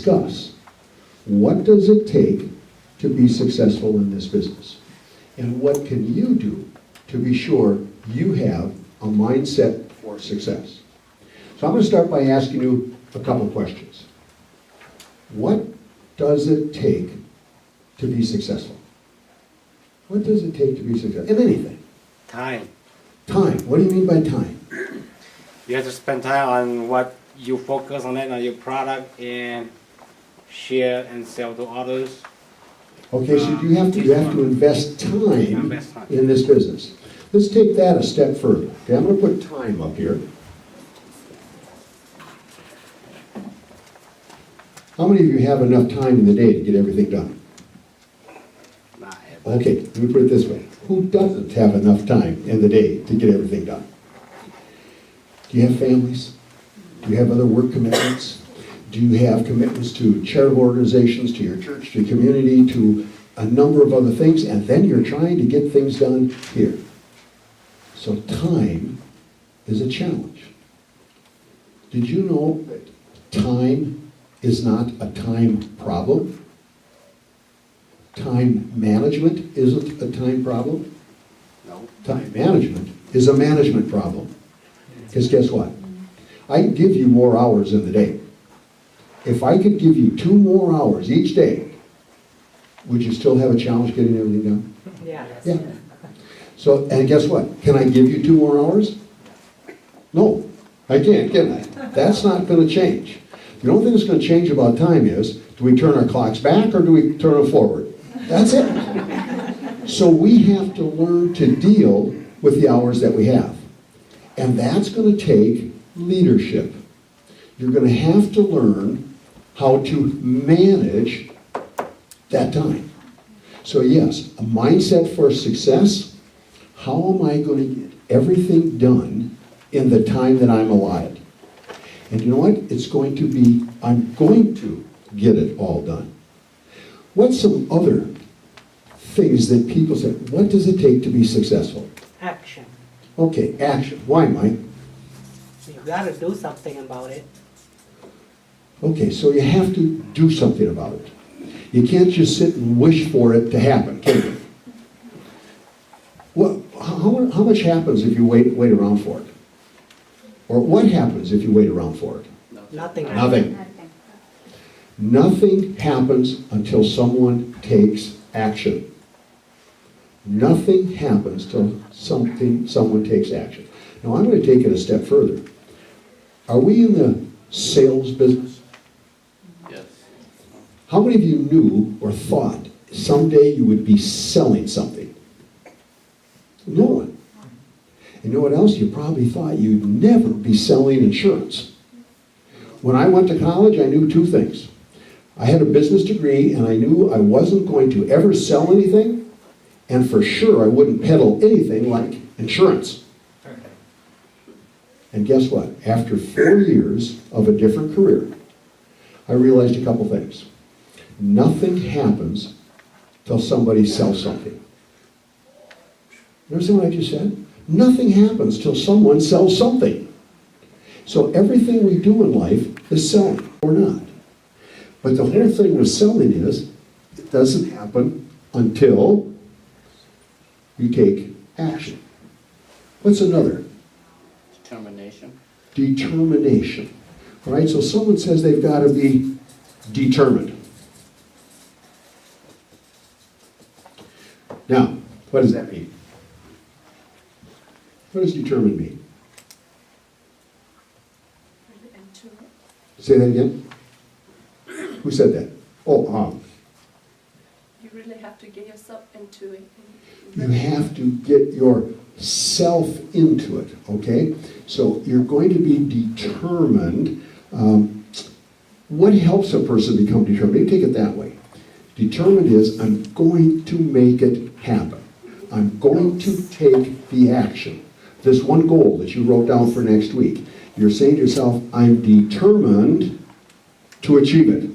discuss what does it take to be successful in this business? And what can you do to be sure you have a mindset for success? So I'm going to start by asking you a couple questions. What does it take to be successful? What does it take to be successful? In anything. Time. Time. What do you mean by time? You have to spend time on what you focus on it, on your product, and share and sell to others. Okay, so you have to invest time in this business. Let's take that a step further. Okay, I'm going to put time up here. How many of you have enough time in the day to get everything done? Okay, let me put it this way. Who doesn't have enough time in the day to get everything done? Do you have families? Do you have other work commitments? Do you have commitments to charitable organizations, to your church, to your community, to a number of other things, and then you're trying to get things done here? So time is a challenge. Did you know that time is not a time problem? Time management isn't a time problem? No. Time management is a management problem. Because guess what? I can give you more hours in the day. If I could give you 2 more hours each day, would you still have a challenge getting everything done? Yeah. Yeah. So, and guess what? Can I give you 2 more hours? No, I can't, can I? That's not going to change. The only thing that's going to change about time is, do we turn our clocks back or do we turn them forward? That's it. So we have to learn to deal with the hours that we have. And that's going to take leadership. You're going to have to learn how to manage that time. So yes, a mindset for success. How am I going to get everything done in the time that I'm allotted? And you know what? It's going to be, I'm going to get it all done. What's some other things that people say, what does it take to be successful? Action. Okay, action. Why, Mike? You gotta do something about it. Okay, so you have to do something about it. You can't just sit and wish for it to happen, can you? Well, how much happens if you wait around for it? Or what happens if you wait around for it? Nothing. Nothing. Nothing happens until someone takes action. Nothing happens till someone takes action. Now I'm going to take it a step further. Are we in the sales business? Yes. How many of you knew or thought someday you would be selling something? No one. And you know what else? You probably thought you'd never be selling insurance. When I went to college, I knew 2 things. I had a business degree, and I knew I wasn't going to ever sell anything, and for sure I wouldn't peddle anything like insurance. And guess what? After 4 years of a different career, I realized a couple things. Nothing happens till somebody sells something. You understand what I just said? Nothing happens till someone sells something. So everything we do in life is selling or not. But the whole thing with selling is, it doesn't happen until you take action. What's another? Determination. Determination. All right, so someone says they've got to be determined. Now, what does that mean? What does determined mean? Say that again. Who said that? Oh, You really have to get yourself into it. you have to get yourself into it, okay? So you're going to be determined. What helps a person become determined? Maybe take it that way. Determined is, I'm going to make it happen. I'm going to take the action. This one goal that you wrote down for next week, you're saying to yourself, I'm determined to achieve it.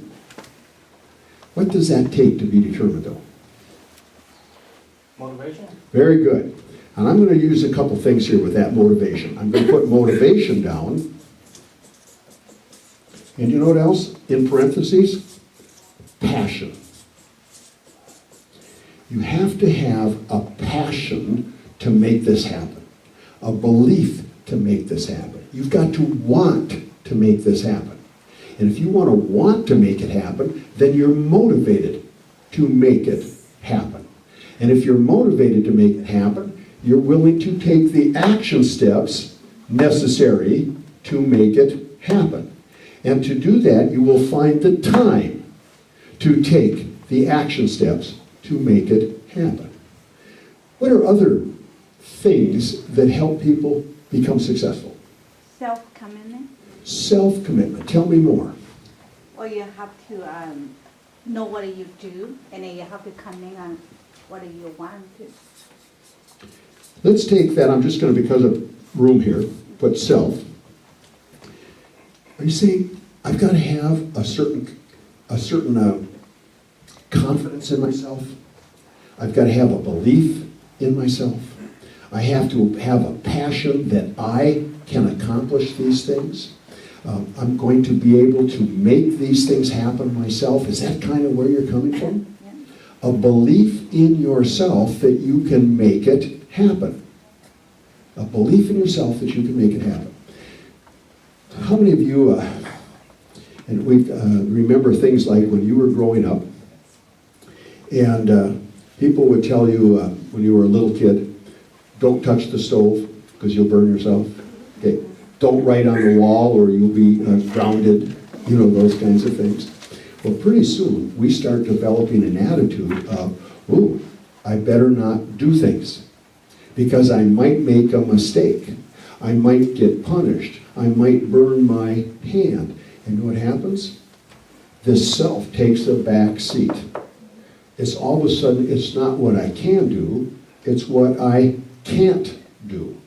What does that take to be determined, though? Motivation. Very good. And I'm going to use a couple things here with that motivation. I'm going to put motivation down, And you know what else? In parentheses, passion. You have to have a passion to make this happen, a belief to make this happen. You've got to want to make this happen. And if you want to make it happen, then you're motivated to make it happen. And if you're motivated to make it happen, you're willing to take the action steps necessary to make it happen. And to do that, you will find the time to take the action steps to make it happen. What are other things that help people become successful? Self-commitment, Self-commitment. Tell me more. or you have to know what you do, and then you have to commit on what you want to. Let's take that, I'm just going to, because of room here, put self. Are you saying, I've got to have a certain confidence in myself? I've got to have a belief in myself? I have to have a passion that I can accomplish these things? I'm going to be able to make these things happen myself? Is that kind of where you're coming from? Yeah. A belief in yourself that you can make it happen. A belief in yourself that you can make it happen. How many of you, and we remember things like when you were growing up, and people would tell you when you were a little kid, don't touch the stove because you'll burn yourself. Okay, don't write on the wall or you'll be grounded. You know, those kinds of things. Well, pretty soon we start developing an attitude of, ooh, I better not do things because I might make a mistake. I might get punished. I might burn my hand. And you know what happens? This self takes a back seat. It's all of a sudden, it's not what I can do, it's what I can't do.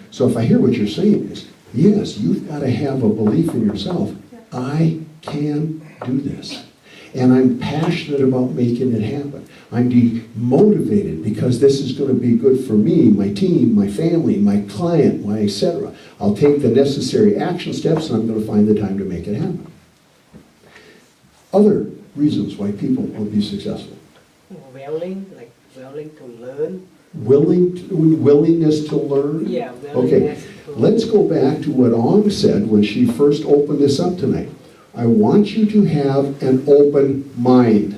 So if I hear what you're saying is, yes, you've got to have a belief in yourself. I can do this. And I'm passionate about making it happen. I'm demotivated because this is going to be good for me, my team, my family, my client, my etc. I'll take the necessary action steps and I'm going to find the time to make it happen. Other reasons why people will be successful. Willing to learn. Willingness to learn? Yeah, Okay, willingness to let's go back to what Ong said when she first opened this up tonight. I want you to have an open mind.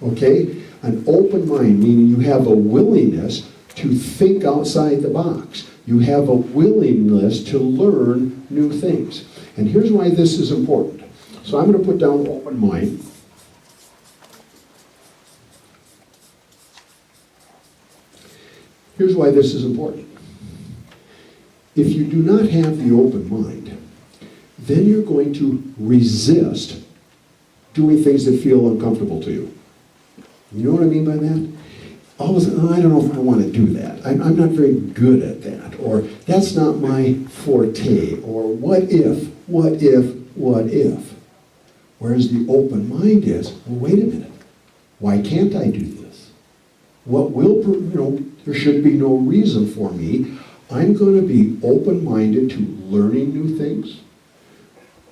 Okay? An open mind, meaning you have a willingness to think outside the box. You have a willingness to learn new things. And here's why this is important. So I'm going to put down open mind. Here's why this is important. If you do not have the open mind, then you're going to resist doing things that feel uncomfortable to you. You know what I mean by that? All of a sudden, I don't know if I want to do that. I'm not very good at that. Or that's not my forte. Or what if? Whereas the open mind is, well, wait a minute. Why can't I do this? What will, there should be no reason for me. I'm going to be open-minded to learning new things,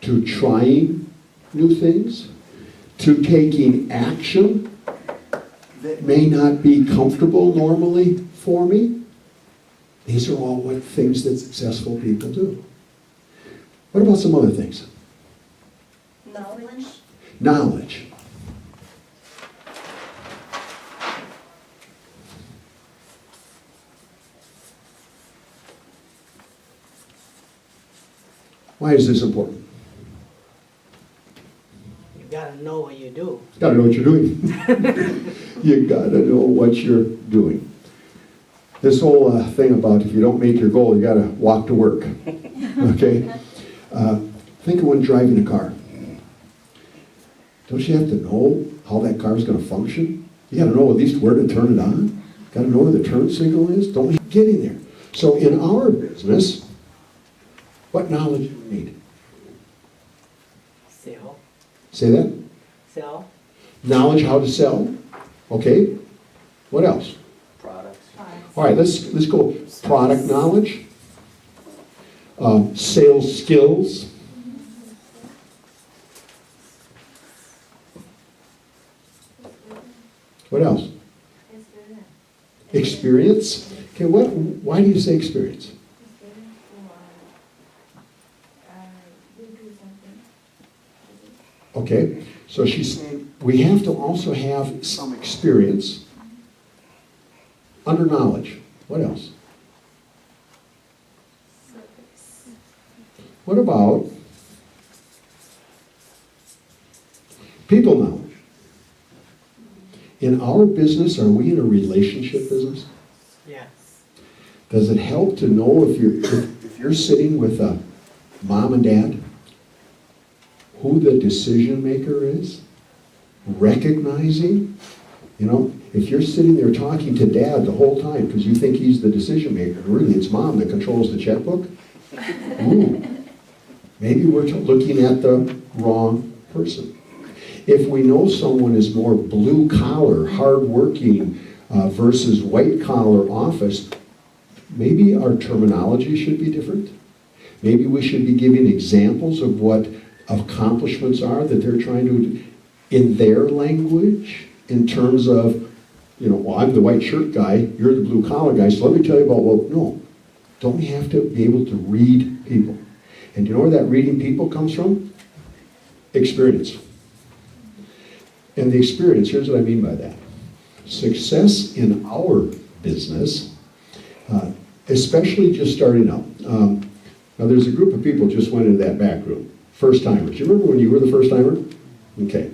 to trying new things, to taking action that may not be comfortable normally for me. These are all what things that successful people do. What about some other things? Knowledge. Knowledge. Why is this important? You gotta know what you do. You gotta know what you're doing. You gotta know what you're doing. This whole thing about if you don't make your goal, you gotta walk to work. Okay? Think of when driving a car. Don't you have to know how that car is going to function? You got to know at least where to turn it on. Got to know where the turn signal is. Don't we get in there? So in our business, what knowledge do we need? Sell. Say that. Sell. Knowledge how to sell. Okay. What else? Products. All right. Let's go. Product knowledge. Sales skills. What else? Experience? Okay, why do you say experience? Okay, so she's saying we have to also have some experience under knowledge. What else? What about people knowledge? In our business, are we in a relationship business? Yes. Does it help to know if you're sitting with a mom and dad, who the decision maker is? Recognizing, if you're sitting there talking to dad the whole time because you think he's the decision maker, really it's mom that controls the checkbook, ooh, maybe we're looking at the wrong person. If we know someone is more blue collar, hardworking versus white collar office, maybe our terminology should be different. Maybe we should be giving examples of what accomplishments are that they're trying to, in their language, in terms of, well, I'm the white shirt guy, you're the blue collar guy, so let me tell you about, well, no. Don't we have to be able to read people? And you know where that reading people comes from? Experience. And the experience, here's what I mean by that. Success in our business, especially just starting out. Now there's a group of people just went into that back room. First timers. You remember when you were the first timer? Okay.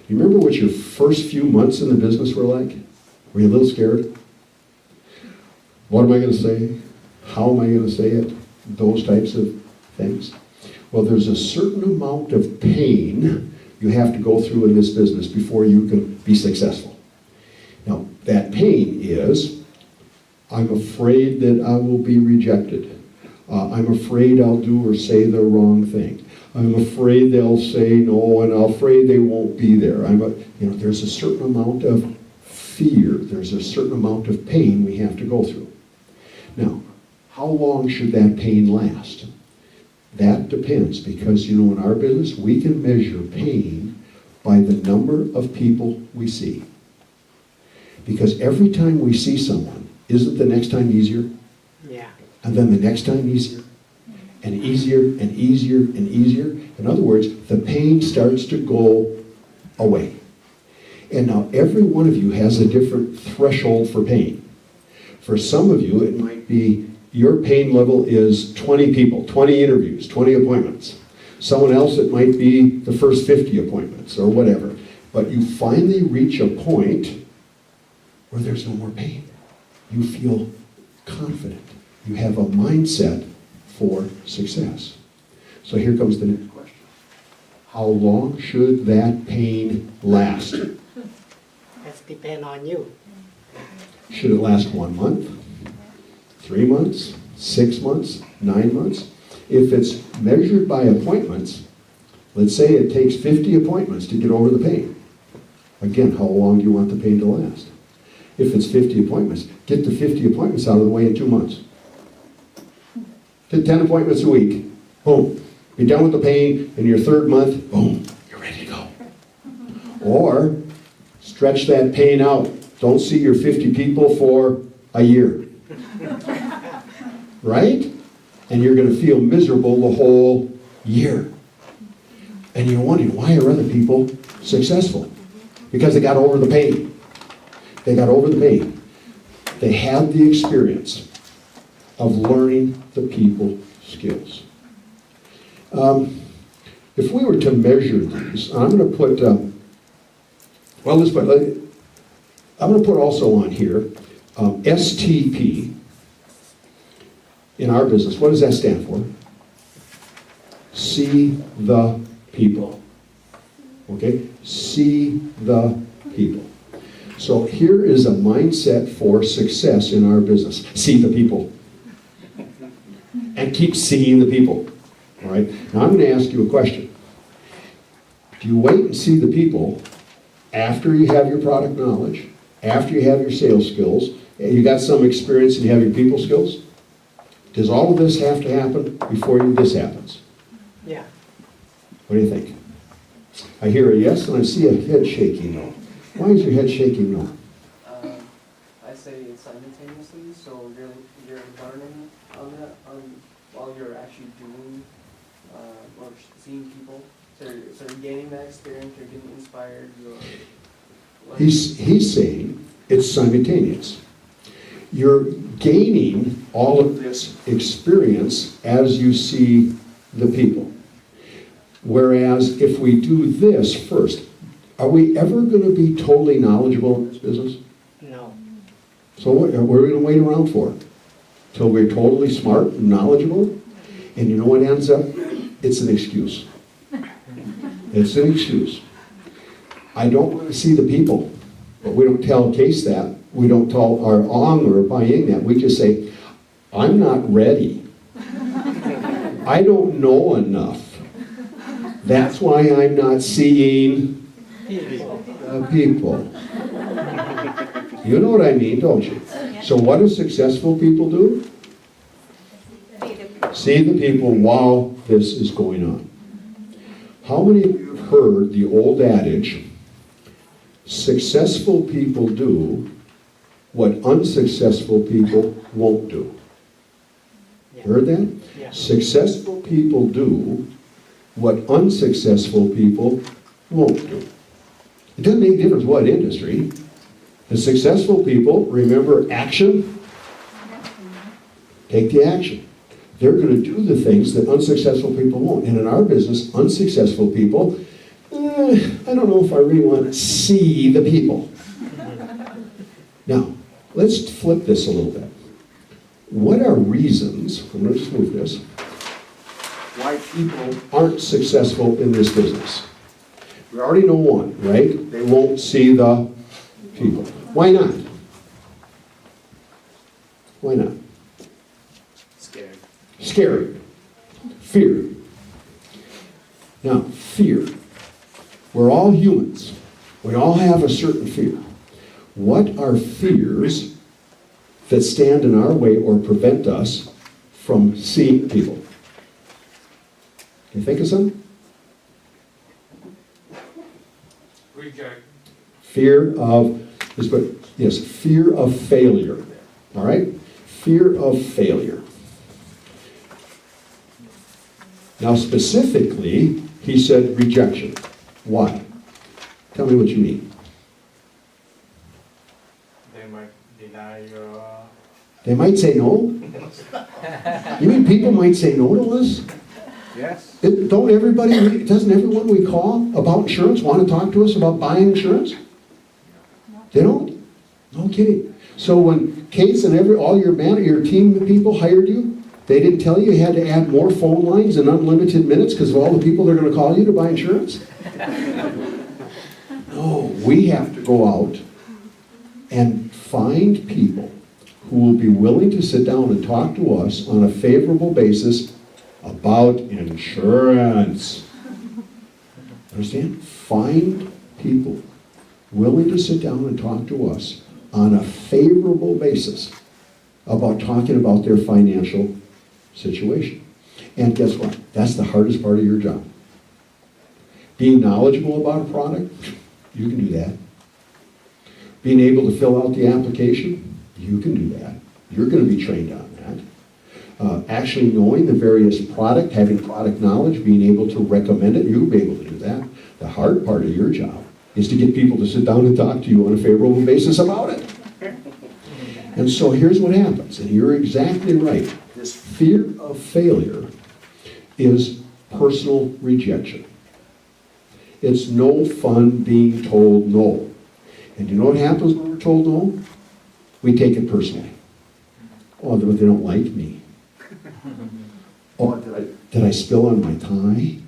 You remember what your first few months in the business were like? Were you a little scared? What am I going to say? How am I going to say it? Those types of things. Well, there's a certain amount of pain you have to go through in this business before you can be successful. Now, that pain is, I'm afraid that I will be rejected. I'm afraid I'll do or say the wrong thing. I'm afraid they'll say no, and I'm afraid they won't be there. There's a certain amount of fear. There's a certain amount of pain we have to go through. Now, how long should that pain last? That depends, because in our business we can measure pain by the number of people we see. Because every time we see someone, isn't the next time easier? Yeah. And then the next time easier? And easier and easier and easier. In other words, the pain starts to go away. And now every one of you has a different threshold for pain. For some of you, it might be your pain level is 20 people, 20 interviews, 20 appointments. Someone else, it might be the first 50 appointments or whatever. But you finally reach a point where there's no more pain. You feel confident. You have a mindset for success. So here comes the next question. How long should that pain last? That's depend on you. Should it last 1 month? 3 months? 6 months? 9 months? If it's measured by appointments, let's say it takes 50 appointments to get over the pain. Again, how long do you want the pain to last? If it's 50 appointments, get the 50 appointments out of the way in 2 months. Get 10 appointments a week. Boom. Be done with the pain. In your 3rd month, boom, you're ready to go. Or stretch that pain out. Don't see your 50 people for a year. Right? And you're going to feel miserable the whole year. And you're wondering, why are other people successful? Because they got over the pain. They got over the pain. They had the experience of learning the people skills. If we were to measure these, I'm going to put, I'm going to put also on here, STP in our business. What does that stand for? See the people. Okay? See the people. So here is a mindset for success in our business. See the people. And keep seeing the people. All right? Now I'm going to ask you a question. Do you wait and see the people after you have your product knowledge, after you have your sales skills, and you got some experience and you have your people skills? Does all of this have to happen before this happens? Yeah. What do you think? I hear a yes and I see a head shaking no. Why is your head shaking no? simultaneously, so you're learning on that while you're actually doing or seeing people. So you're gaining that experience. You're getting inspired. You're learning. He's saying it's simultaneous. You're gaining all of this experience as you see the people. Whereas if we do this first, are we ever going to be totally knowledgeable in this business? No. So what are we going to wait around for? Till we're totally smart and knowledgeable? And you know what ends up? It's an excuse. It's an excuse. I don't want to see the people, but we don't tell Case that. We don't tell our Ong or Baying that. We just say, I'm not ready. I don't know enough. That's why I'm not seeing the people. You know what I mean, don't you? So what do successful people do? See the people while this is going on. How many of you have heard the old adage, successful people do what unsuccessful people won't do? Yeah. Heard that? Yeah. Successful people do what unsuccessful people won't do. It doesn't make a difference what industry. The successful people, remember action? Take the action. They're going to do the things that unsuccessful people won't. And in our business, unsuccessful people, I don't know if I really want to see the people. Now, let's flip this a little bit. What are reasons, I'm going to just move this, why people aren't successful in this business? We already know one, right? They won't see the people. Why not? Why not? Scared. Scared. Fear. Now, fear. We're all humans. We all have a certain fear. What are fears that stand in our way or prevent us from seeing people? Can you think of some? Reject. Fear of, yes, fear of failure. All right? Fear of failure. Now, specifically, he said rejection. Why? Tell me what you mean. They might deny your. They might say no? You mean people might say no to us? Yes. Doesn't everyone we call about insurance want to talk to us about buying insurance? They don't? No kidding. So when Case and all your team people hired you, they didn't tell you had to add more phone lines and unlimited minutes because of all the people they're going to call you to buy insurance? No, we have to go out and find people who will be willing to sit down and talk to us on a favorable basis about insurance. Understand? Find people willing to sit down and talk to us on a favorable basis about talking about their financial situation. And guess what? That's the hardest part of your job. Being knowledgeable about a product, you can do that. Being able to fill out the application, you can do that. You're going to be trained on that. Actually knowing the various product, having product knowledge, being able to recommend it, you'll be able to do that. The hard part of your job is to get people to sit down and talk to you on a favorable basis about it. And so here's what happens, and you're exactly right. This fear of failure is personal rejection. It's no fun being told no. And you know what happens when we're told no? We take it personally. Oh, they don't like me. Oh, did I spill on my tie?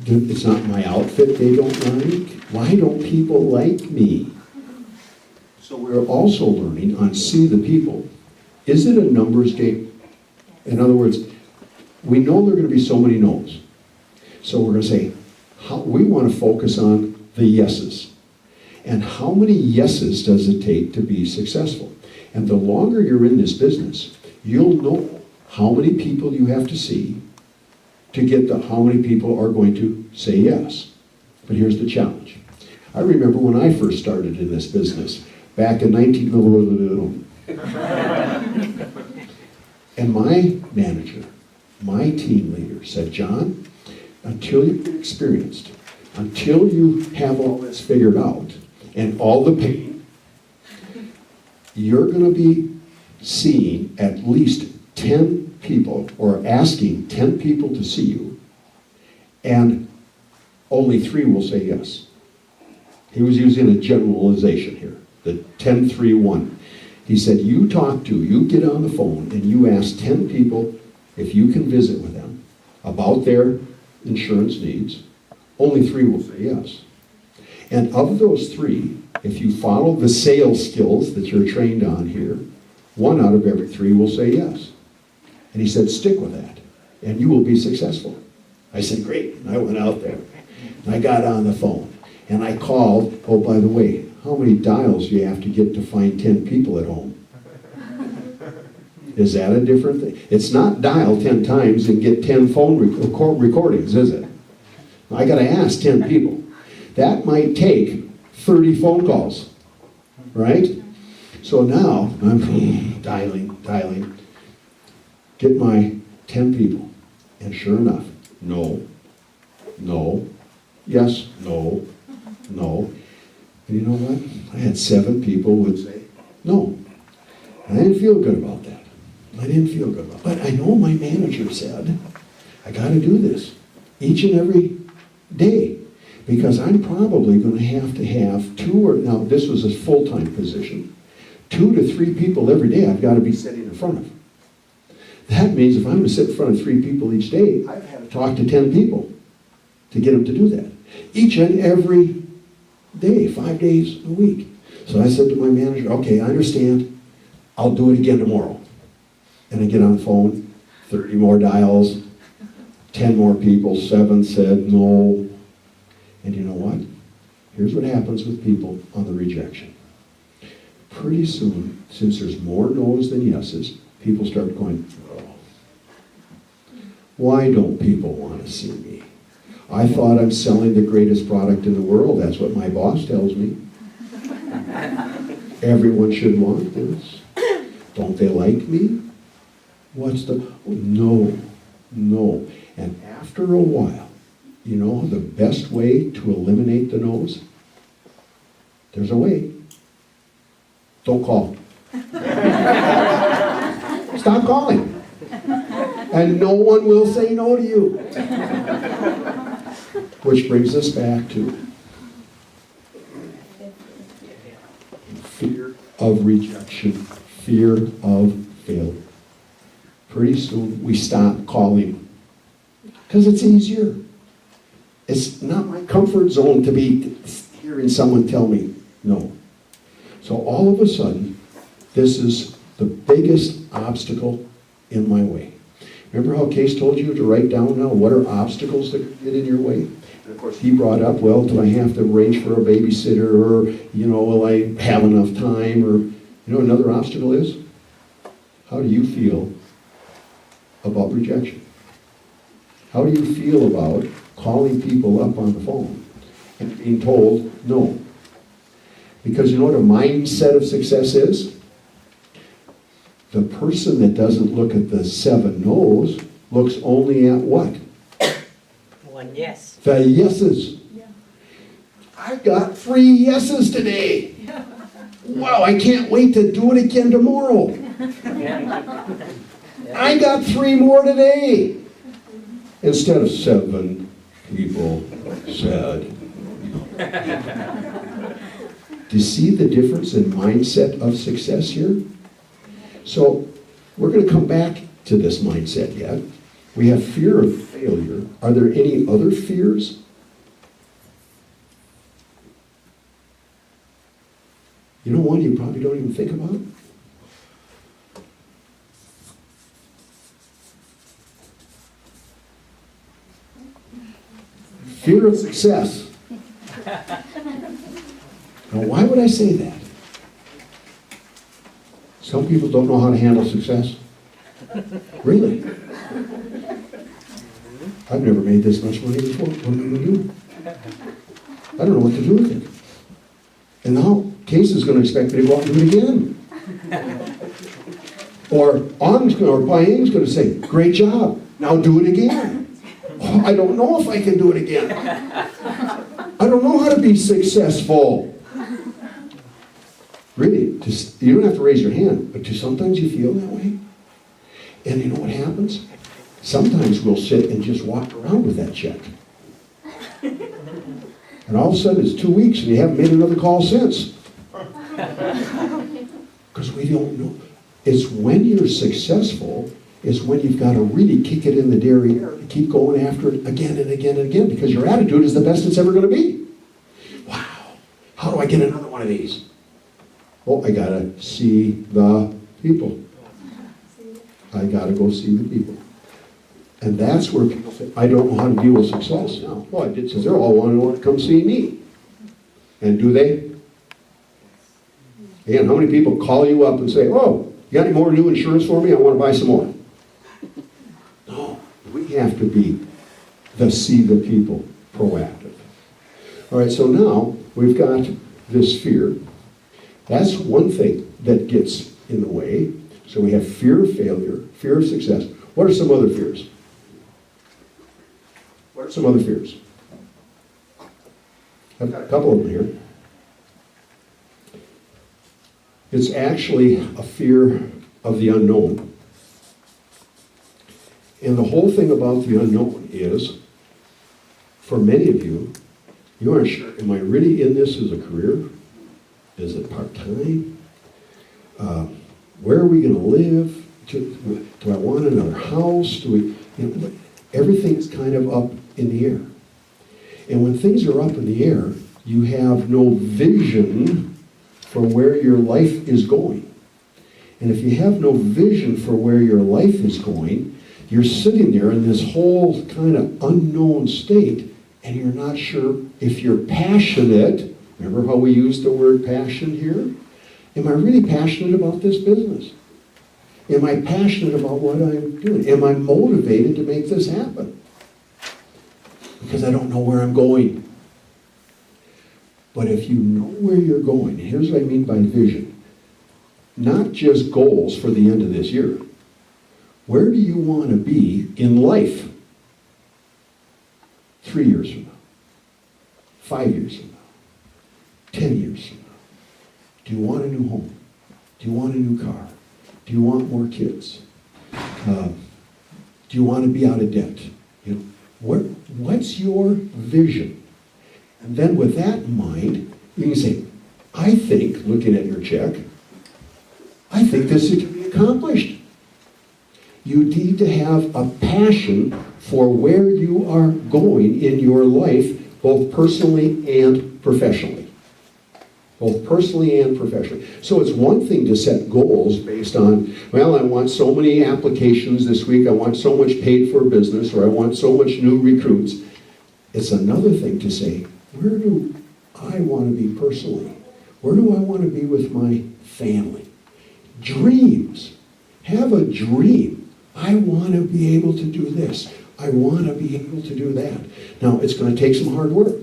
It's not my outfit they don't like. Why don't people like me? So we're also learning on see the people. Is it a numbers game? In other words, we know there are going to be so many no's. So we're going to say, we want to focus on the yeses. And how many yeses does it take to be successful? And the longer you're in this business, you'll know how many people you have to see to get how many people are going to say yes. But here's the challenge. I remember when I first started in this business, back in 19... And my manager, my team leader said, John, until you get experienced, until you have all this figured out, and all the pain, you're going to be seeing at least 10 people, or asking 10 people to see you, and only 3 will say yes. He was using a generalization here, the 10-3-1. He said, you get on the phone and you ask 10 people if you can visit with them about their insurance needs, only 3 will say yes. And of those 3, if you follow the sales skills that you're trained on here, 1 out of every 3 will say yes. And he said, stick with that, and you will be successful. I said, great. And I went out there, and I got on the phone, and I called, oh, by the way, how many dials do you have to get to find 10 people at home? Is that a different thing? It's not dial 10 times and get 10 phone recordings, is it? I got to ask 10 people. That might take 30 phone calls, right? So now I'm dialing, get my 10 people, and sure enough, no, yes, no. And you know what? I had 7 people would say no. And I didn't feel good about that. But I know my manager said, I got to do this each and every day, because I'm probably going to have 2 or, now this was a full-time position, 2 to 3 people every day I've got to be sitting in front of. That means if I'm going to sit in front of 3 people each day, I've had to talk to 10 people to get them to do that. Each and every day, 5 days a week. So I said to my manager, okay, I understand. I'll do it again tomorrow. And I get on the phone, 30 more dials, 10 more people, 7 said no. And you know what? Here's what happens with people on the rejection. Pretty soon, since there's more no's than yeses, people start going, oh, why don't people want to see me? I thought I'm selling the greatest product in the world. That's what my boss tells me. Everyone should want this. Don't they like me? What's the... No. And after a while, you know the best way to eliminate the no's? There's a way. Don't call. Stop calling. And no one will say no to you. Which brings us back to fear of rejection, fear of failure. Pretty soon we stop calling because it's easier. It's not my comfort zone to be hearing someone tell me no. So all of a sudden, this is the biggest obstacle in my way. Remember how Case told you to write down now what are obstacles that get in your way? And of course he brought up, well, do I have to arrange for a babysitter, or, you know, will I have enough time, or, you know, another obstacle is, how do you feel about rejection? How do you feel about calling people up on the phone and being told no? Because you know what a mindset of success is? The person that doesn't look at the 7 no's looks only at what? 1 yes. The yeses. Yeah. I got 3 yeses today. Wow, I can't wait to do it again tomorrow. I got 3 more today. Instead of 7 people said. Do you see the difference in mindset of success here? So we're going to come back to this mindset yet. We have fear of failure. Are there any other fears? You know one you probably don't even think about? Fear of success. Now, why would I say that? Some people don't know how to handle success. Really? I've never made this much money before. What am I going to do? I don't know what to do with it. And now Casey's gonna expect me to go out and do it again. Or Piang's gonna say, great job, now do it again. Oh, I don't know if I can do it again. I don't know how to be successful. Really, just, you don't have to raise your hand, but do sometimes you feel that way? And you know what happens? Sometimes we'll sit and just walk around with that check. And all of a sudden it's 2 weeks and you haven't made another call since. Because we don't know. It's when you're successful is when you've got to really kick it in the derriere to keep going after it again and again and again, because your attitude is the best it's ever going to be. Wow, how do I get another one of these? Oh, I got to see the people. I got to go see the people. And that's where people say, I don't know how to deal with success. Now, well, I did, says they're all wanting to come see me. And do they? Again, how many people call you up and say, oh, you got any more new insurance for me? I want to buy some more. No, we have to be the see the people proactive. All right, so now we've got this fear. That's one thing that gets in the way. So we have fear of failure, fear of success. What are some other fears? What are some other fears? I've got a couple of them here. It's actually a fear of the unknown. And the whole thing about the unknown is, for many of you, you aren't sure, am I really in this as a career? Is it part-time? Where are we going to live? Do I want another house? Everything's kind of up in the air. And when things are up in the air, you have no vision for where your life is going. And if you have no vision for where your life is going, you're sitting there in this whole kind of unknown state, and you're not sure if you're passionate. Remember how we use the word passion here? Am I really passionate about this business? Am I passionate about what I'm doing? Am I motivated to make this happen? Because I don't know where I'm going. But if you know where you're going, and here's what I mean by vision. Not just goals for the end of this year. Where do you want to be in life 3 years from now? 5 years from now? 10 years from now? Do you want a new home? Do you want a new car? Do you want more kids? Do you want to be out of debt? What's your vision? And then with that in mind, you can say, I think, looking at your check, I think this can be accomplished. You need to have a passion for where you are going in your life, both personally and professionally. Both personally and professionally. So it's one thing to set goals based on, well, I want so many applications this week, I want so much paid for business, or I want so much new recruits. It's another thing to say, where do I want to be personally? Where do I want to be with my family? Dreams. Have a dream. I want to be able to do this. I want to be able to do that. Now, it's going to take some hard work.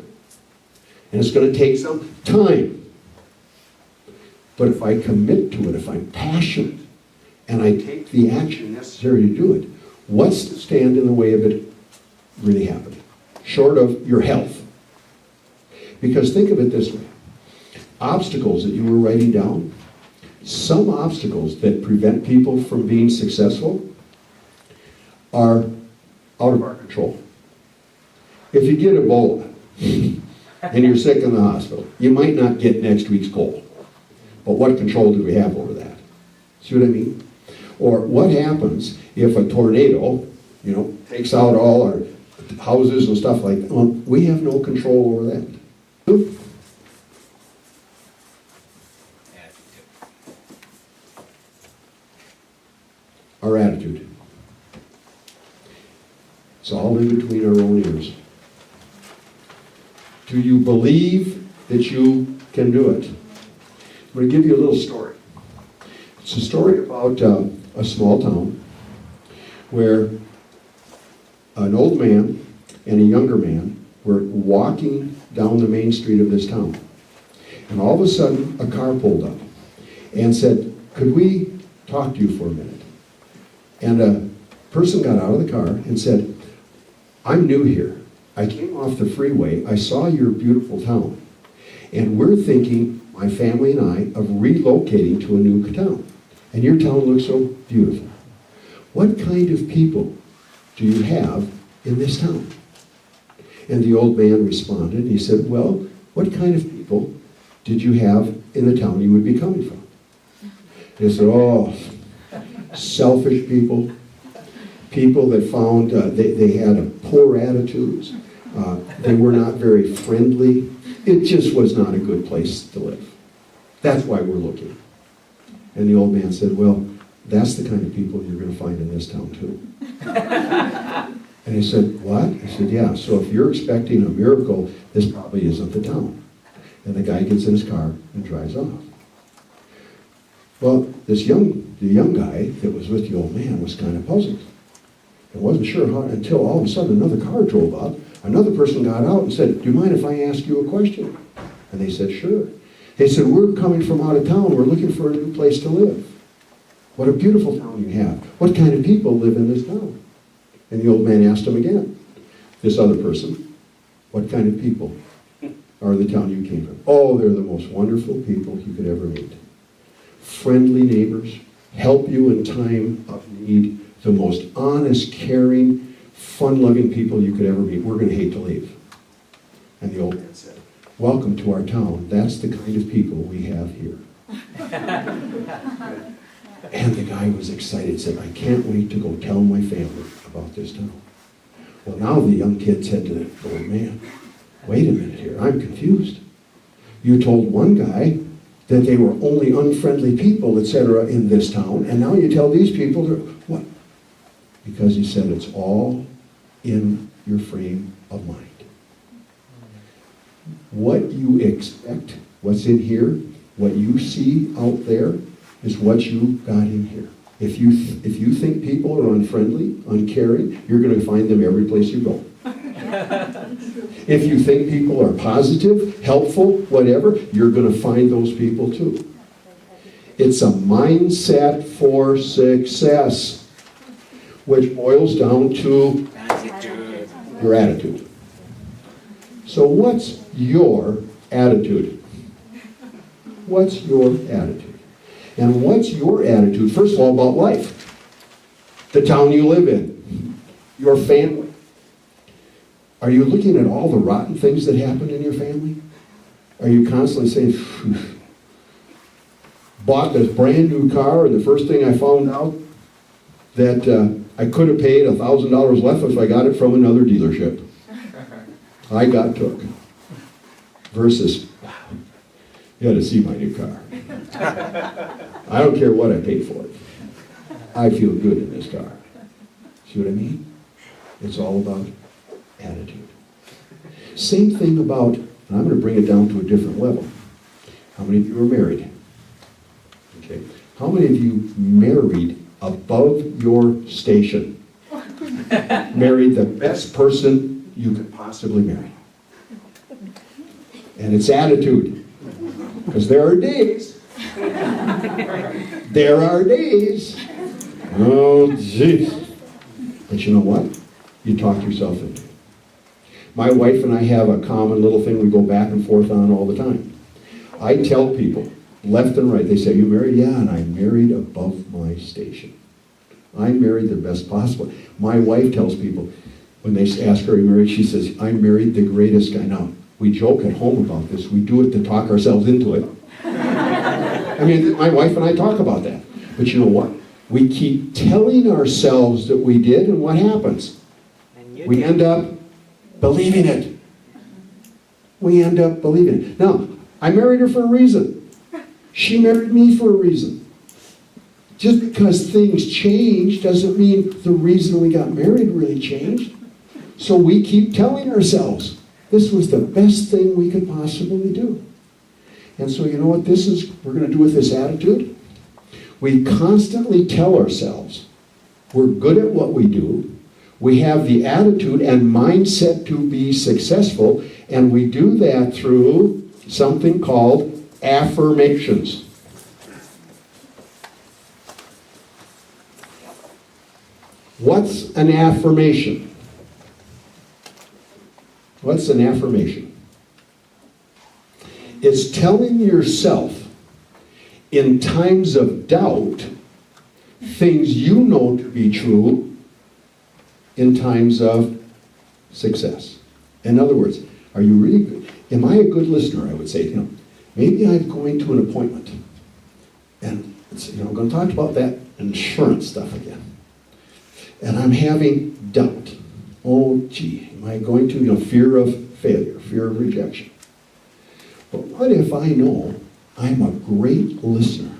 And it's going to take some time. But if I commit to it, if I'm passionate, and I take the action necessary to do it, what's to stand in the way of it really happening? Short of your health. Because think of it this way. Obstacles that you were writing down, some obstacles that prevent people from being successful are out of our control. If you get Ebola and you're sick in the hospital, you might not get next week's goal. But what control do we have over that? See what I mean? Or what happens if a tornado, takes out all our houses and stuff like that? Well, we have no control over that. Our attitude. It's all in between our own ears. Do you believe that you can do it? I'm going to give you a little story. It's a story about a small town where an old man and a younger man were walking down the main street of this town. And all of a sudden, a car pulled up and said, could we talk to you for a minute? And a person got out of the car and said, I'm new here. I came off the freeway. I saw your beautiful town. And we're thinking, my family and I, of relocating to a new town. And your town looks so beautiful. What kind of people do you have in this town? And the old man responded. He said, well, what kind of people did you have in the town you would be coming from? They said, oh, selfish people, people that found they had poor attitudes, they were not very friendly. It just was not a good place to live. That's why we're looking. And the old man said, well, that's the kind of people you're going to find in this town too. And he said, what? I said, yeah, so if you're expecting a miracle, this probably isn't the town. And the guy gets in his car and drives off. Well, the young guy that was with the old man was kind of puzzled. He wasn't sure how, until all of a sudden another car drove up. Another person got out and said, do you mind if I ask you a question? And they said, sure. They said, we're coming from out of town. We're looking for a new place to live. What a beautiful town you have. What kind of people live in this town? And the old man asked him again, this other person, what kind of people are the town you came from? Oh, they're the most wonderful people you could ever meet. Friendly neighbors, help you in time of need, the most honest, caring, fun-loving people you could ever meet. We're going to hate to leave. And the old man said, welcome to our town. That's the kind of people we have here. And the guy was excited, said, I can't wait to go tell my family about this town. Well, now the young kid said to the old man, wait a minute here, I'm confused. You told one guy that they were only unfriendly people, etc., in this town, and now you tell these people, what? Because he said it's all in your frame of mind. What you expect, what's in here, what you see out there, is what you got in here. If you think people are unfriendly, uncaring, you're going to find them every place you go. If you think people are positive, helpful, whatever, you're going to find those people too. It's a mindset for success, which boils down to Attitude. your attitude. So what's your attitude? What's your attitude? And what's your attitude, first of all, about life? The town you live in, your family. Are you looking at all the rotten things that happen in your family? Are you constantly saying, phew, bought this brand new car and the first thing I found out that I could have paid $1,000 less if I got it from another dealership. I got took. Versus, wow, you had to see my new car. I don't care what I paid for it. I feel good in this car. See what I mean? It's all about attitude. Same thing about, and I'm going to bring it down to a different level. How many of you are married? Okay. How many of you married above your station? Married the best person you could possibly marry. And it's attitude. Because there are days. There are days. Oh, jeez. But you know what? You talk yourself into it. My wife and I have a common little thing we go back and forth on all the time. I tell people, left and right, they say, you married? Yeah, and I'm married above my station. I'm married the best possible. My wife tells people, when they ask her, are you married? She says, I'm married the greatest guy. Now, we joke at home about this. We do it to talk ourselves into it. I mean, my wife and I talk about that. But you know what? We keep telling ourselves that we did, and what happens? We end up believing it. We end up believing it. Now, I married her for a reason. She married me for a reason. Just because things change doesn't mean the reason we got married really changed. So we keep telling ourselves, this was the best thing we could possibly do. And so you know what we're going to do with this attitude? We constantly tell ourselves we're good at what we do. We have the attitude and mindset to be successful, and we do that through something called affirmations. What's an affirmation? What's an affirmation? It's telling yourself in times of doubt things you know to be true in times of success. In other words, are you really good? Am I a good listener? I would say, maybe I'm going to an appointment and I'm going to talk about that insurance stuff again. And I'm having doubt. Oh, gee, am I going to, fear of failure, fear of rejection. But what if I know I'm a great listener?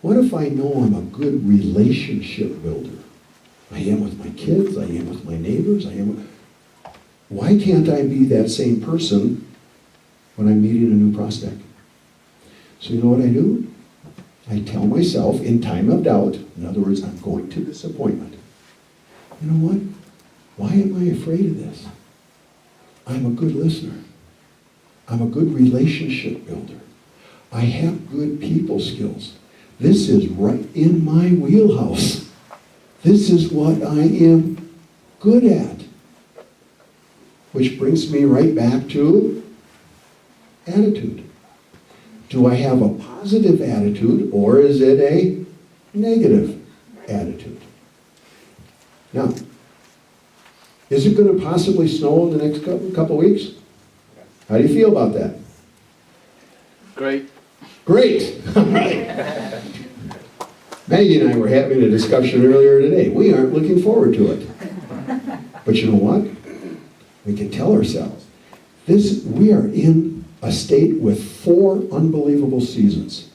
What if I know I'm a good relationship builder? I am with my kids, I am with my neighbors, Why can't I be that same person when I'm meeting a new prospect? So you know what I do? I tell myself in time of doubt, in other words, I'm going to this appointment. You know what? Why am I afraid of this? I'm a good listener. I'm a good relationship builder. I have good people skills. This is right in my wheelhouse. This is what I am good at. Which brings me right back to attitude. Do I have a positive attitude or is it a negative attitude? Now, is it going to possibly snow in the next couple weeks? How do you feel about that? Great. Great! All right. Maggie and I were having a discussion earlier today. We aren't looking forward to it. But you know what? We can tell ourselves, we are in a state with 4 unbelievable seasons.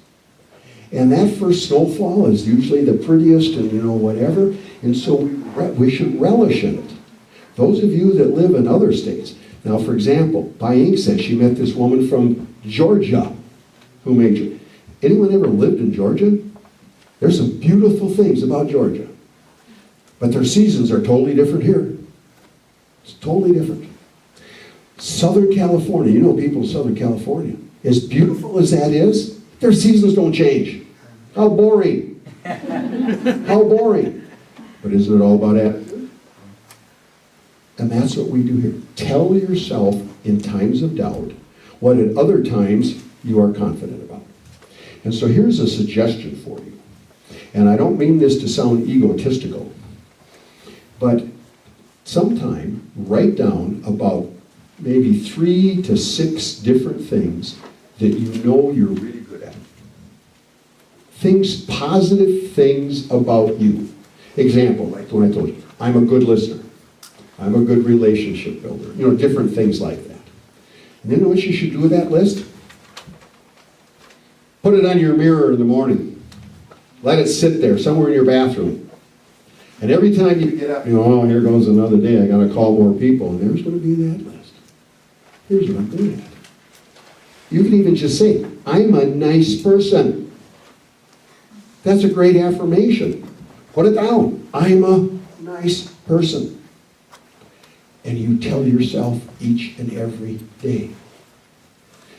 And that first snowfall is usually the prettiest and whatever, and so we should relish in it. Those of you that live in other states, now for example, Baying said she met this woman from Georgia who majored. Anyone ever lived in Georgia? There's some beautiful things about Georgia. But their seasons are totally different here. It's totally different. Southern California, people in Southern California, as beautiful as that is, their seasons don't change. How boring. How boring. But isn't it all about attitude? And that's what we do here. Tell yourself in times of doubt what at other times you are confident about. And so here's a suggestion for you. And I don't mean this to sound egotistical, but sometime write down about maybe 3 to 6 different things that you know you're really good at. Things, positive things about you. Example, like the one I told you, I'm a good listener. I'm a good relationship builder. Different things like that. And then you know what you should do with that list? Put it on your mirror in the morning. Let it sit there somewhere in your bathroom. And every time you get up, oh, here goes another day. I got to call more people. And there's going to be that list. Here's what I'm good at. You can even just say, I'm a nice person. That's a great affirmation. Put it down. I'm a nice person. And you tell yourself each and every day.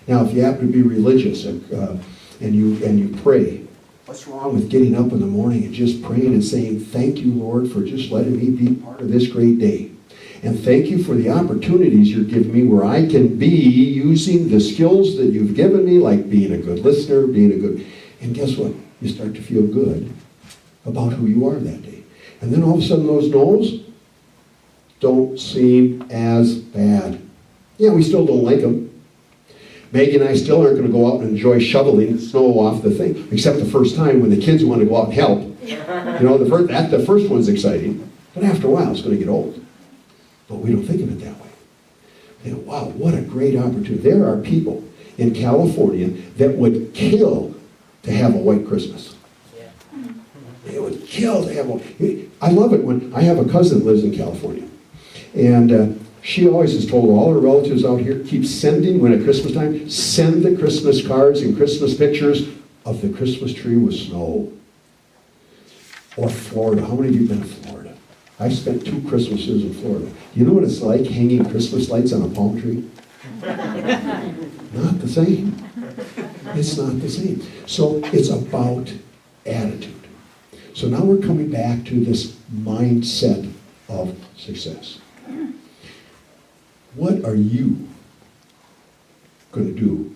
Now, if you happen to be religious and you pray, what's wrong with getting up in the morning and just praying and saying, thank you, Lord, for just letting me be part of this great day. And thank you for the opportunities you're giving me where I can be using the skills that you've given me, like being a good listener, and guess what? You start to feel good about who you are that day. And then all of a sudden those no's don't seem as bad. Yeah, we still don't like them. Maggie and I still aren't going to go out and enjoy shoveling the snow off the thing, except the first time when the kids want to go out and help. The first one's exciting, but after a while it's going to get old. But we don't think of it that way. Wow, what a great opportunity. There are people in California that would kill to have a white Christmas. Yeah. They would kill to have one. I love it when I have a cousin that lives in California. And she always has told all her relatives out here, keep sending, when at Christmas time, send the Christmas cards and Christmas pictures of the Christmas tree with snow. Or Florida. How many of you have been to Florida? I spent 2 Christmases in Florida. You know what it's like hanging Christmas lights on a palm tree? Not the same. It's not the same. So it's about attitude. So now we're coming back to this mindset of success. What are you going to do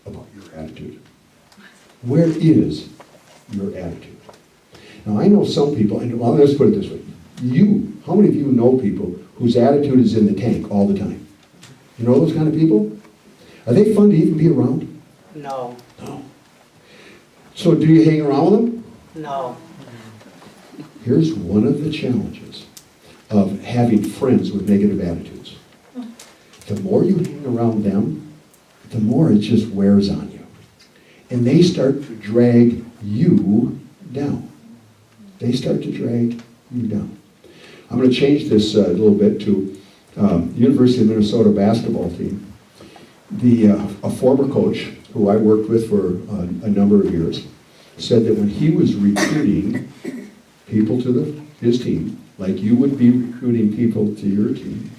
about your attitude? Where is your attitude? Now I know some people, and well, let's put it this way. How many of you know people whose attitude is in the tank all the time? You know those kind of people? Are they fun to even be around? No. No. So do you hang around with them? No. Here's one of the challenges of having friends with negative attitudes. The more you hang around them, the more it just wears on you. And they start to drag you down. They start to drag you down. I'm going to change this a little bit to University of Minnesota basketball team. A former coach who I worked with for a number of years said that when he was recruiting people to his team, like you would be recruiting people to your team,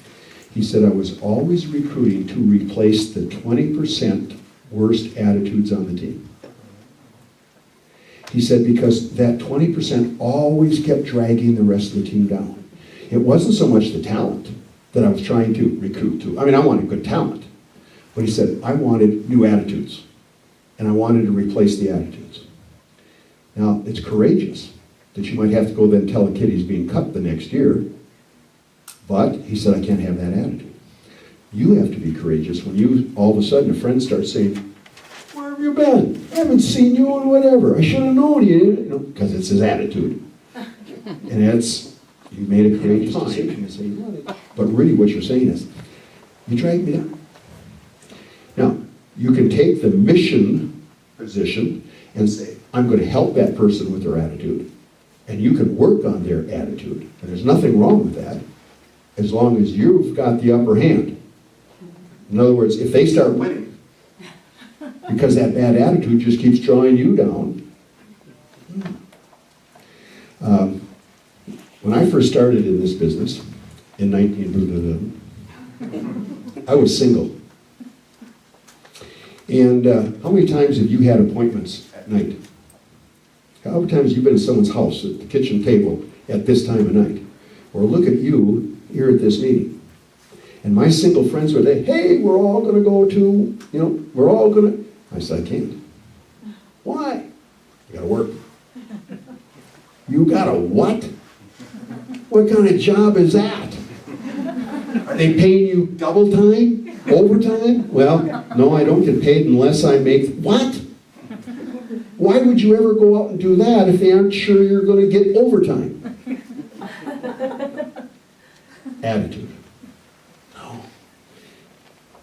he said, I was always recruiting to replace the 20% worst attitudes on the team. He said, because that 20% always kept dragging the rest of the team down. It wasn't so much the talent that I was trying to recruit to. I mean, I wanted good talent. But he said, I wanted new attitudes. And I wanted to replace the attitudes. Now, it's courageous that you might have to go then tell a kid he's being cut the next year. But he said, I can't have that attitude. You have to be courageous when you, all of a sudden, a friend starts saying, where have you been? I haven't seen you in whatever. I should have known you. Because it's his attitude. And you made a courageous decision to say, but really what you're saying is, you dragged me down. Now, you can take the mission position and say, I'm going to help that person with their attitude. And you can work on their attitude. And there's nothing wrong with that, as long as you've got the upper hand. In other words, if they start winning, because that bad attitude just keeps drawing you down. When I first started in this business, in I was single. And how many times have you had appointments at night? How many times have you been at someone's house at the kitchen table at this time of night? Or look at you here at this meeting. And my single friends would say, hey, we're all going to go to, we're all going to. I said, I can't. Why? You got to work. You got to what? What kind of job is that? Are they paying you double time? Overtime? Well, no, I don't get paid unless I make... What? Why would you ever go out and do that if they aren't sure you're going to get overtime? Attitude. No.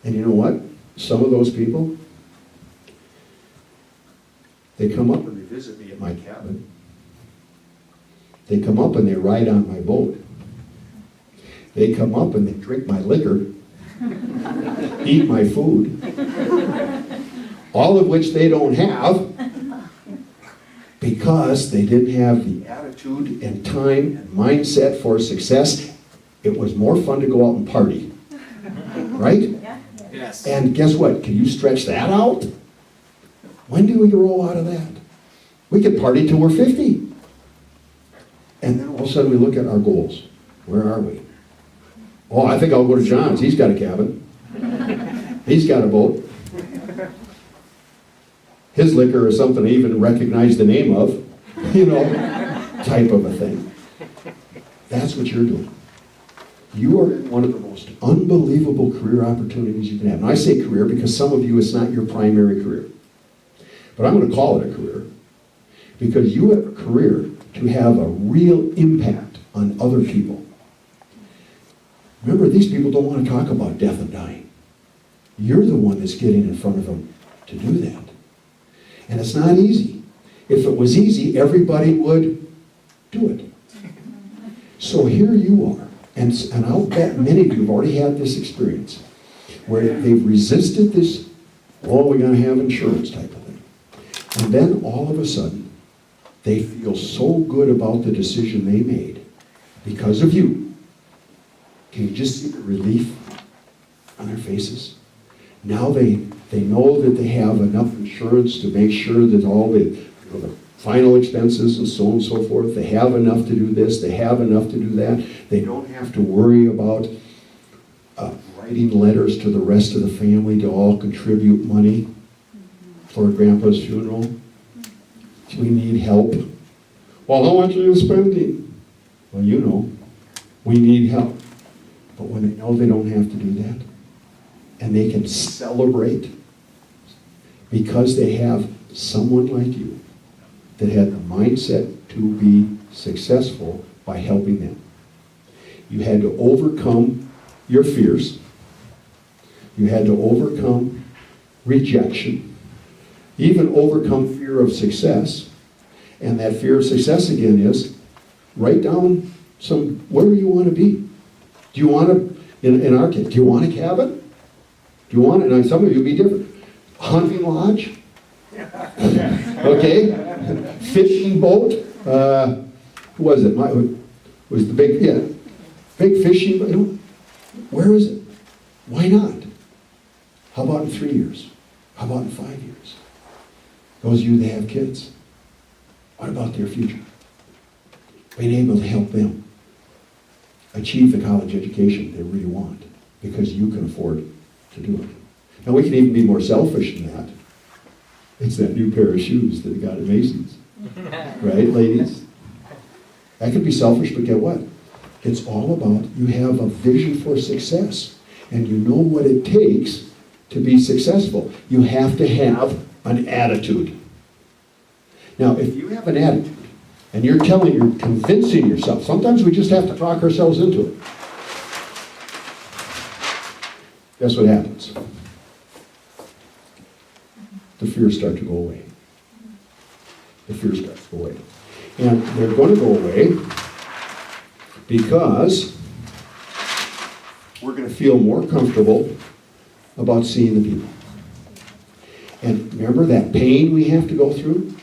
And you know what? Some of those people, they come up and they visit me at my cabin. They come up and they ride on my boat. They come up and they drink my liquor, eat my food, all of which they don't have because they didn't have the attitude and time and mindset for success. It was more fun to go out and party, right? Yes. And guess what? Can you stretch that out? When do we roll out of that? We could party till we're 50. And then all of a sudden we look at our goals. Where are we? Oh, I think I'll go to John's. He's got a cabin. He's got a boat. His liquor is something I even recognize the name of, type of a thing. That's what you're doing. You are in one of the most unbelievable career opportunities you can have. And I say career because some of you, it's not your primary career. But I'm going to call it a career because you have a career to have a real impact on other people. Remember, these people don't want to talk about death and dying. You're the one that's getting in front of them to do that. And it's not easy. If it was easy, everybody would do it. So here you are. And I'll bet many of you have already had this experience where they've resisted this, we're going to have insurance type of thing. And then all of a sudden, they feel so good about the decision they made because of you. Can you just see the relief on their faces? Now they know that they have enough insurance to make sure that all the final expenses and so on and so forth, they have enough to do this, they have enough to do that. They don't have to worry about writing letters to the rest of the family to all contribute money for Grandpa's funeral. We need help. Well, how much are you spending? Well, you know, we need help. But when they know they don't have to do that, and they can celebrate because they have someone like you that had the mindset to be successful by helping them. You had to overcome your fears. You had to overcome rejection, even overcome fear of success. And that fear of success again is, write down where you want to be. Do you want to, in our case, do you want a cabin? Do you want it? And some of you will be different. Hunting lodge? Okay. Fishing boat? Who was it? Was the big fishing boat? Where is it? Why not? How about in 3 years? How about in 5 years? Those of you that have kids, what about their future? Being able to help them achieve the college education they really want because you can afford to do it. Now we can even be more selfish than that. It's that new pair of shoes that they got at Macy's. Right, ladies? That could be selfish, but get what? It's all about you have a vision for success and you know what it takes to be successful. You have to have an attitude. Now, if you have an attitude and you're convincing yourself, sometimes we just have to talk ourselves into it. Guess what happens? The fears start to go away. The fears start to go away. And they're going to go away because we're going to feel more comfortable about seeing the people. And remember that pain we have to go through?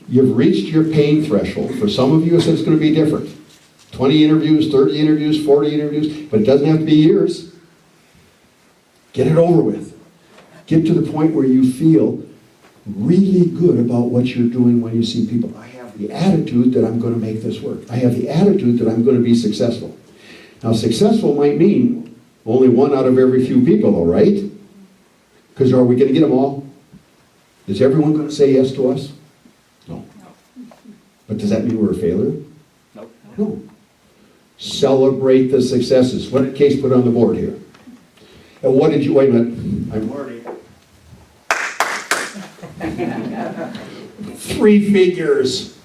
You've reached your pain threshold. For some of you, it's going to be different. 20 interviews, 30 interviews, 40 interviews, but it doesn't have to be years. Get it over with. Get to the point where you feel really good about what you're doing when you see people. I have the attitude that I'm going to make this work. I have the attitude that I'm going to be successful. Now, successful might mean only one out of every few people, though, right? Because are we going to get them all? Is everyone going to say yes to us? No. But does that mean we're a failure? Nope. No. Celebrate the successes. What did Case put on the board here? And what did you, wait a minute, I'm learning. 3 figures.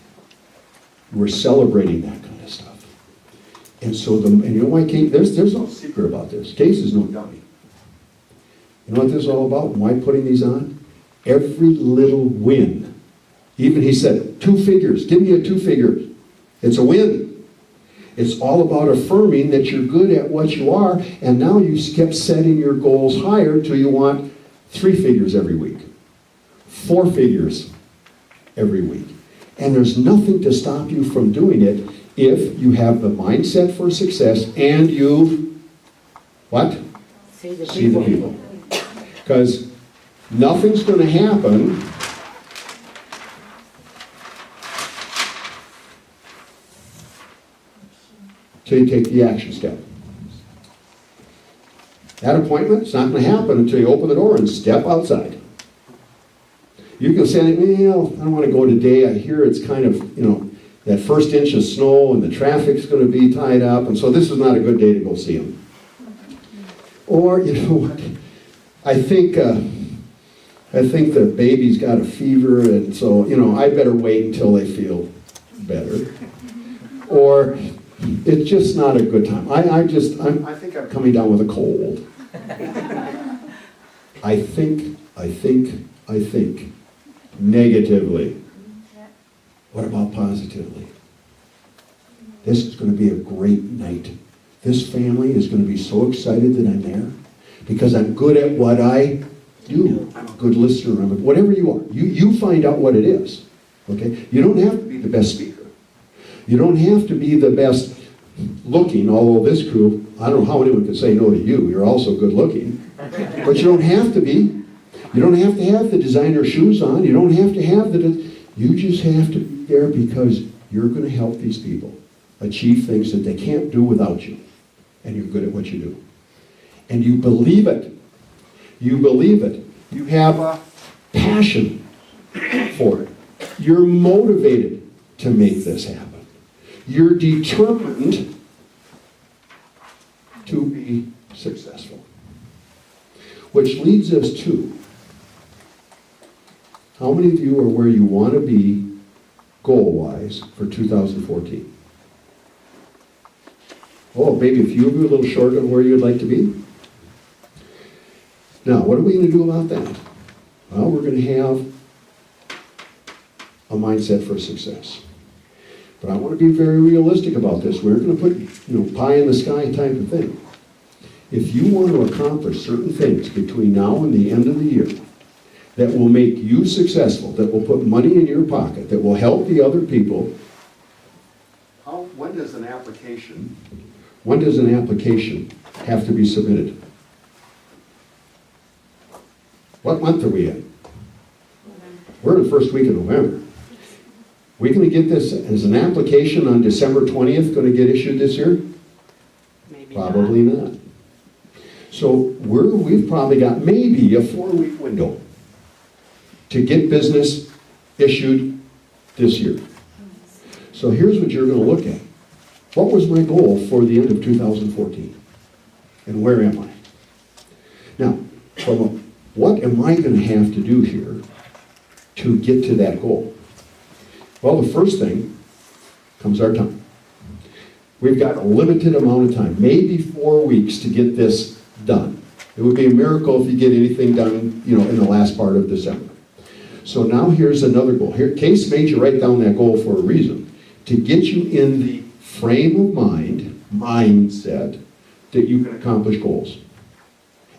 We're celebrating that kind of stuff. And so, and you know why Case, there's no secret about this. Case is no dummy. You know what this is all about? Why putting these on? Every little win. Even he said, 2 figures. Give me a 2 figures. It's a win. It's all about affirming that you're good at what you are, and now you kept setting your goals higher till you want 3 figures every week, 4 figures every week. And there's nothing to stop you from doing it if you have the mindset for success and you, what? See the See the people. Because nothing's going to happen till you take the action step. That appointment, it's not going to happen until you open the door and step outside. You can say, well, I don't want to go today. I hear it's kind of, that first inch of snow and the traffic's going to be tied up, and so this is not a good day to go see them. Or, you know what, I think the baby's got a fever, and so, I better wait until they feel better. Or, it's just not a good time. I think I'm coming down with a cold. I think. Negatively. What about positively? This is going to be a great night. This family is going to be so excited that I'm there because I'm good at what I do. I'm a good listener. Whatever you are. You find out what it is. Okay? You don't have to be the best speaker. You don't have to be the best looking, although this crew, I don't know how anyone could say no to you. You're also good looking. But you don't have to be. You don't have to have the designer shoes on. You don't have to have you just have to be there because you're going to help these people achieve things that they can't do without you. And you're good at what you do. And you believe it. You believe it. You have a passion for it. You're motivated to make this happen. You're determined to be successful. Which leads us to, how many of you are where you want to be goal-wise for 2014? Oh, maybe a few of you a little short of where you'd like to be. Now, what are we going to do about that? Well, we're going to have a mindset for success. But I want to be very realistic about this. We're going to put, pie in the sky type of thing. If you want to accomplish certain things between now and the end of the year that will make you successful, that will put money in your pocket, that will help the other people, when does an application have to be submitted? What month are we in? We're in the first week of November. We're going to get this as an application on December 20th, going to get issued this year? Maybe Probably not. So we've probably got maybe a 4-week window to get business issued this year. So here's what you're going to look at. What was my goal for the end of 2014? And where am I? Now, what am I going to have to do here to get to that goal? Well, the first thing comes our time. We've got a limited amount of time, maybe 4 weeks to get this done. It would be a miracle if you get anything done, in the last part of December. So now here's another goal. Here, Case made you write down that goal for a reason, to get you in the frame of mindset, that you can accomplish goals.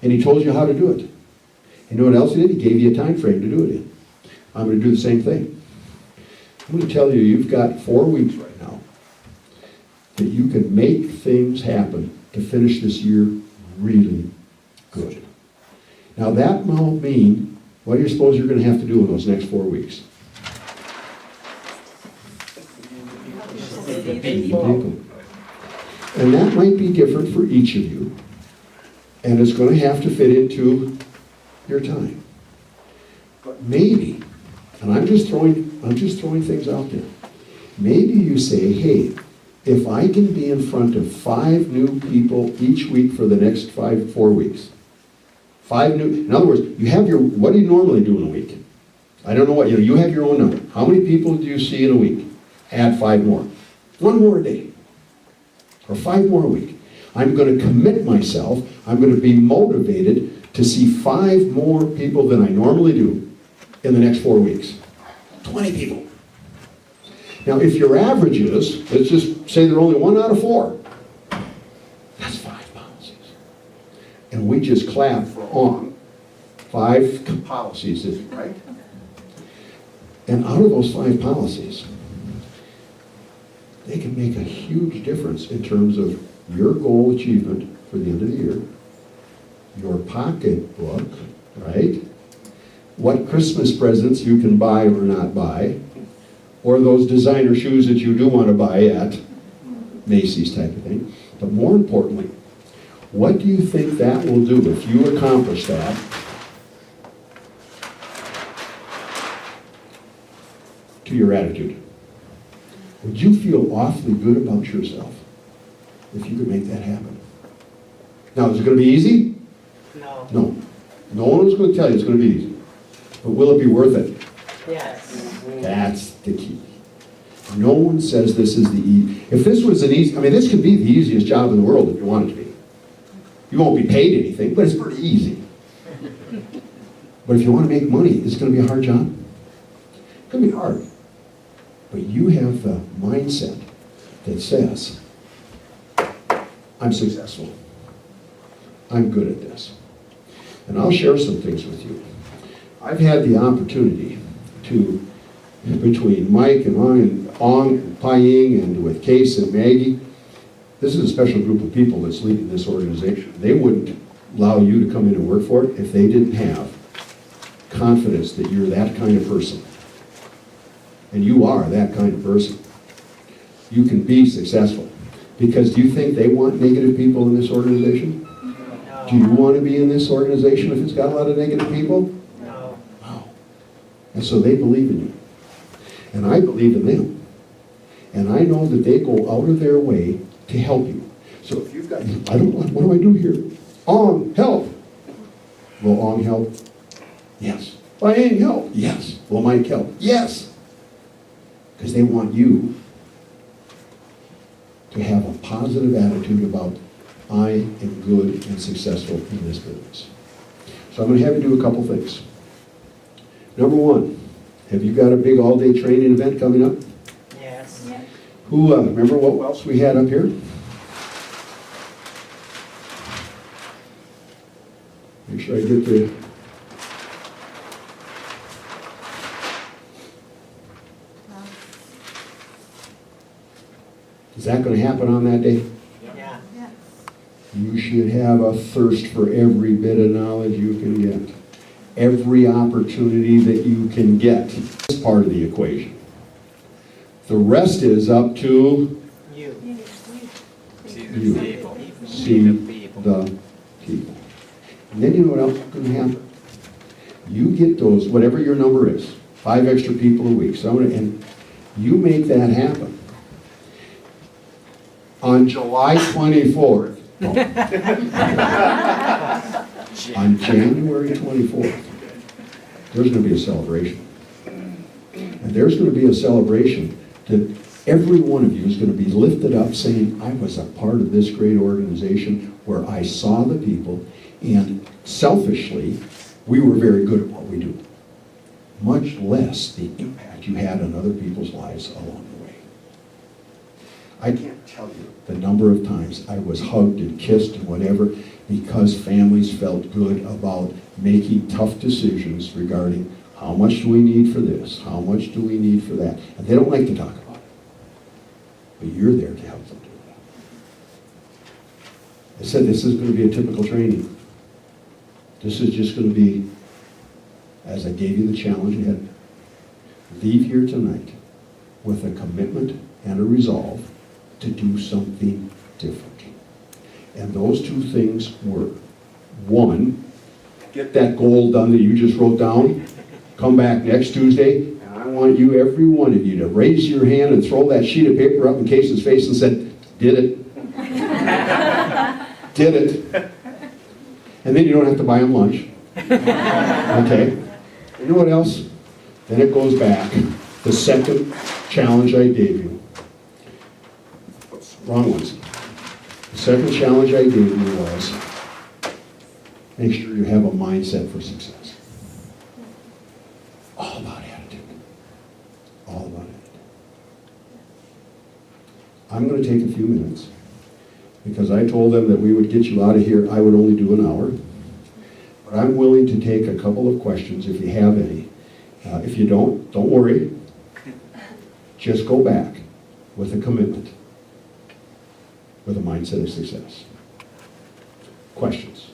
And he told you how to do it. You know what else he did? He gave you a time frame to do it in. I'm going to do the same thing. I'm going to tell you, you've got 4 weeks right now that you can make things happen to finish this year really good. Now that will mean, what do you suppose you're going to have to do in those next 4 weeks? People. And that might be different for each of you. And it's going to have to fit into your time. But maybe, and I'm just throwing things out there. Maybe you say, hey, if I can be in front of 5 new people each week for the next 4 weeks. 5 new, in other words, what do you normally do in a week? I don't know what, you have your own number. How many people do you see in a week? Add 5 more. 1 more a day. Or 5 more a week. I'm going to commit myself, I'm going to be motivated to see 5 more people than I normally do in the next 4 weeks. 20 people. Now, if your average is, let's just say they're only 1 out of 4, that's 5 policies. And we just clap for on 5 policies, is it right? And out of those 5 policies, they can make a huge difference in terms of your goal achievement for the end of the year, your pocketbook, right? What Christmas presents you can buy or not buy, or those designer shoes that you do want to buy at Macy's type of thing. But more importantly, what do you think that will do if you accomplish that? To your attitude. Would you feel awfully good about yourself if you could make that happen? Now, is it going to be easy? No. No. No one is going to tell you it's going to be easy. But will it be worth it? Yes. That's the key. No one says this is the easy. If this was an easy, this could be the easiest job in the world if you want it to be. You won't be paid anything, but it's pretty easy. But if you want to make money, it's going to be a hard job. It's going to be hard. But you have the mindset that says, I'm successful. I'm good at this. And I'll share some things with you. I've had the opportunity to, between Mike and Ong and Pai Ying and with Case and Maggie, this is a special group of people that's leading this organization. They wouldn't allow you to come in and work for it if they didn't have confidence that you're that kind of person. And you are that kind of person. You can be successful. Because do you think they want negative people in this organization? No. Do you want to be in this organization if it's got a lot of negative people? No. Wow. And so they believe in you. And I believe in them. And I know that they go out of their way to help you. So if you've got, I don't, what do I do here? Help. Will help? Yes. Well, I ain't help. Yes. Will Mike help? Yes. Because they want you to have a positive attitude about, I am good and successful in this business. So I'm going to have you do a couple things. Number one, have you got a big all-day training event coming up? Yes. Who, remember what else we had up here? Make sure I get the... Is that going to happen on that day? Yeah. You should have a thirst for every bit of knowledge you can get. Every opportunity that you can get. That's part of the equation. The rest is up to You. you. See the people. And then you know what else is going to happen? You get those, whatever your number is, 5 extra people a week, and you make that happen. On July 24th, on January 24th, there's going to be a celebration. And there's going to be a celebration that every one of you is going to be lifted up saying, I was a part of this great organization where I saw the people, and selfishly, we were very good at what we do. Much less the impact you had on other people's lives along the way. I can't tell you the number of times I was hugged and kissed and whatever because families felt good about making tough decisions regarding how much do we need for this, how much do we need for that. And they don't like to talk about it. But you're there to help them do that. I said this is going to be a typical training. This is just going to be, as I gave you the challenge ahead, leave here tonight with a commitment and a resolve to do something different. And those two things were, one, get that goal done that you just wrote down, come back next Tuesday, and I want you, every one of you, to raise your hand and throw that sheet of paper up in Casey's face and said, did it. Did it. And then you don't have to buy them lunch. Okay? You know what else? Then it goes back. The second challenge I gave you. Wrong ones. The second challenge I gave you was make sure you have a mindset for success. All about attitude. All about it. I'm going to take a few minutes because I told them that we would get you out of here. I would only do an hour. But I'm willing to take a couple of questions if you have any. If you don't worry. Just go back with a commitment, with a mindset of success. Questions?